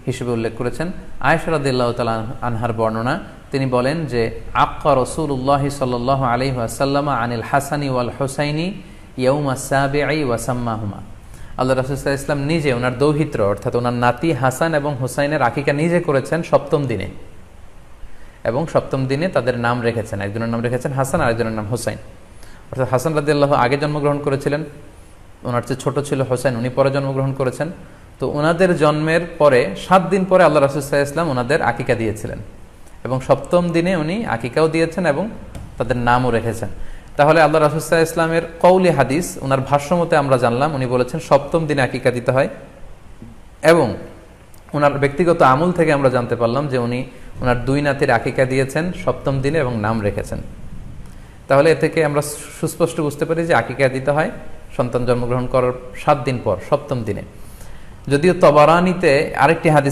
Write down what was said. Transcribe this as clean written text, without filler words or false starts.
হিসেবে উল্লেখ করেছেন। আয়েশা রাদিয়াল্লাহু তাআলা আনহার বর্ণনা, তিনি বলেন যে আক্কা রাসূলুল্লাহ সাল্লাল্লাহু আলাইহি ওয়াসাল্লাম আনিল হাসানি ওয়াল হুসাইনি ইয়াউমা সাবিঈ ওয়া সাম্মাহুমা। আল্লাহ রাসূল সাল্লাল্লাহু আলাইহি ওয়াসাল্লাম নিজে ওনার দৌহিত্র অর্থাৎ ওনার নাতি হাসান এবং হুসাইনের আকিকা নিজে করেছেন সপ্তম দিনে, এবং সপ্তম দিনে তাদের নাম রেখেছেন। একজনের নাম রেখেছেন হাসান আর একজনের নাম হুসাইন। অর্থাৎ হাসান রাদিয়াল্লাহু আগে জন্মগ্রহণ করেছিলেন, ওনার চেয়ে ছোট ছিল হুসাইন, উনি পরে জন্মগ্রহণ করেছেন। তো ওনাদের জন্মের পরে 7 দিন পরে আল্লাহ রাসূল সাল্লাল্লাহু আলাইহি ওয়াসাল্লাম ওনাদের আকিকা দিয়েছিলেন, এবং সপ্তম দিনে উনি আকিকাও দিয়েছেন এবং তাদের নামও রেখেছেন। তাহলে আল্লাহ রাসূল সাল্লাল্লাহু আলাইহি ওয়াসাল্লামের কওলি হাদিস, ওনার ভাষ্যমতে আমরা জানলাম উনি বলেছেন সপ্তম দিনে আকিকা দিতে হয়, এবং ওনার ব্যক্তিগত আমল থেকে আমরা জানতে পারলাম যে উনি ওনার 2 নাতির আকিকা দিয়েছেন সপ্তম দিনে এবং নাম রেখেছেন। তাহলে এ থেকে আমরা সুস্পষ্ট বুঝতে পারি যে আকিকা দিতে হয় সন্তান জন্মগ্রহণ করার 7 দিন পর, সপ্তম দিনে। যদিও তবারানিতে আরেকটি হাদিস